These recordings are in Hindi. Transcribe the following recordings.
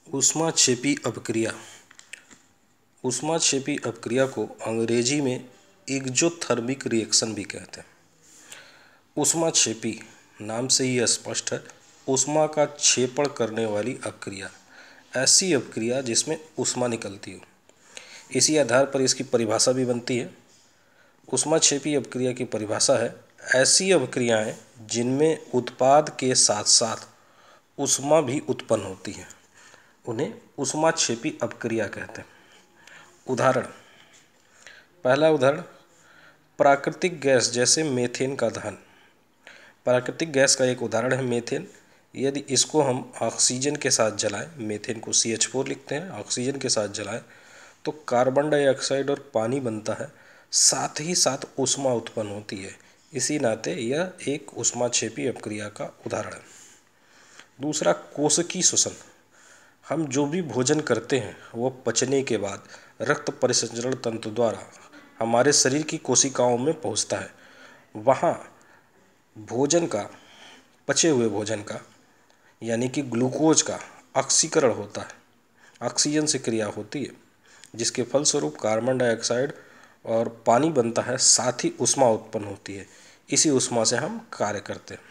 ऊष्माक्षेपी अपक्रिया। ऊष्माक्षेपी अपक्रिया को अंग्रेजी में एक्ज़ोथर्मिक रिएक्शन भी कहते हैं। ऊष्माक्षेपी नाम से ही स्पष्ट है, ऊष्मा का क्षेपण करने वाली अपक्रिया, ऐसी अपक्रिया जिसमें ऊष्मा निकलती हो। इसी आधार पर इसकी परिभाषा भी बनती है। ऊष्माक्षेपी अपक्रिया की परिभाषा है ऐसी अपक्रियाएं जिनमें उत्पाद के साथ साथ ऊष्मा भी उत्पन्न होती है, उन्हें ऊष्माक्षेपी अपक्रिया कहते हैं। उदाहरण, पहला उदाहरण, प्राकृतिक गैस जैसे मीथेन का दहन। प्राकृतिक गैस का एक उदाहरण है मीथेन। यदि इसको हम ऑक्सीजन के साथ जलाएं, मीथेन को CH4 लिखते हैं, ऑक्सीजन के साथ जलाएं तो कार्बन डाइऑक्साइड और पानी बनता है, साथ ही साथ ऊष्मा उत्पन्न होती है। इसी नाते यह एक ऊष्माक्षेपी अपक्रिया का उदाहरण है। दूसरा, कोशिकीय श्वसन। हम जो भी भोजन करते हैं वो पचने के बाद रक्त परिसंचरण तंत्र द्वारा हमारे शरीर की कोशिकाओं में पहुंचता है। वहाँ भोजन का, पचे हुए भोजन का यानी कि ग्लूकोज का ऑक्सीकरण होता है, ऑक्सीजन से क्रिया होती है, जिसके फलस्वरूप कार्बन डाइऑक्साइड और पानी बनता है, साथ ही ऊष्मा उत्पन्न होती है। इसी ऊष्मा से हम कार्य करते हैं।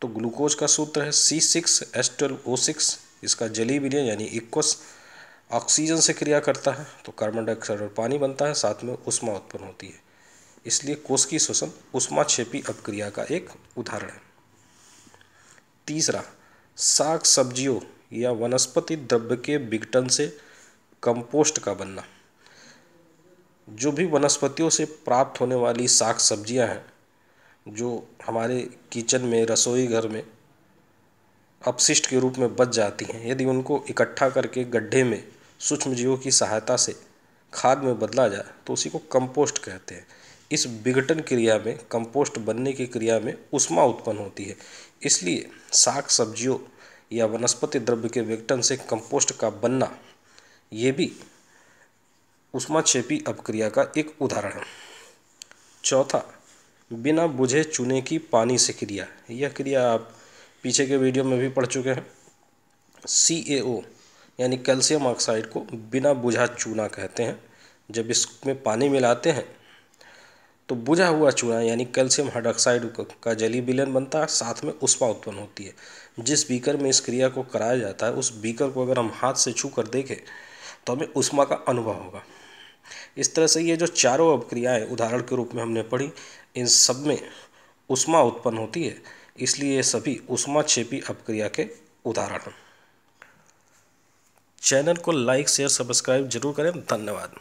तो ग्लूकोज का सूत्र है C6H12O6। इसका जलीय विलयन यानी इक्वस ऑक्सीजन से क्रिया करता है तो कार्बन डाइऑक्साइड और पानी बनता है, साथ में ऊष्मा उत्पन्न होती है। इसलिए कोशिकीय श्वसन ऊष्माक्षेपी अपक्रिया का एक उदाहरण है। तीसरा, साग सब्जियों या वनस्पति द्रव्य के विघटन से कंपोस्ट का बनना। जो भी वनस्पतियों से प्राप्त होने वाली साग सब्जियां हैं, जो हमारे किचन में, रसोई घर में अपशिष्ट के रूप में बच जाती हैं, यदि उनको इकट्ठा करके गड्ढे में सूक्ष्मजीवों की सहायता से खाद में बदला जाए तो उसी को कंपोस्ट कहते हैं। इस विघटन क्रिया में, कंपोस्ट बनने की क्रिया में ऊष्मा उत्पन्न होती है। इसलिए साग सब्जियों या वनस्पति द्रव्य के विघटन से कंपोस्ट का बनना, ये भी ऊष्माक्षेपी अपक्रिया का एक उदाहरण है। चौथा, बिना बुझे चूने की पानी से क्रिया। यह क्रिया आप पीछे के वीडियो में भी पढ़ चुके हैं। CaO यानी कैल्शियम ऑक्साइड को बिना बुझा चूना कहते हैं। जब इसमें पानी मिलाते हैं तो बुझा हुआ चूना यानी कैल्शियम हाइड्रॉक्साइड का जलीय विलयन बनता है, साथ में ऊष्मा उत्पन्न होती है। जिस बीकर में इस क्रिया को कराया जाता है, उस बीकर को अगर हम हाथ से छू कर देखें तो हमें ऊष्मा का अनुभव होगा। इस तरह से ये जो चारों अपक्रियाएं उदाहरण के रूप में हमने पढ़ी, इन सब में ऊष्मा उत्पन्न होती है, इसलिए ये सभी ऊष्माक्षेपी अपक्रिया के उदाहरण हैं। चैनल को लाइक, शेयर, सब्सक्राइब जरूर करें। धन्यवाद।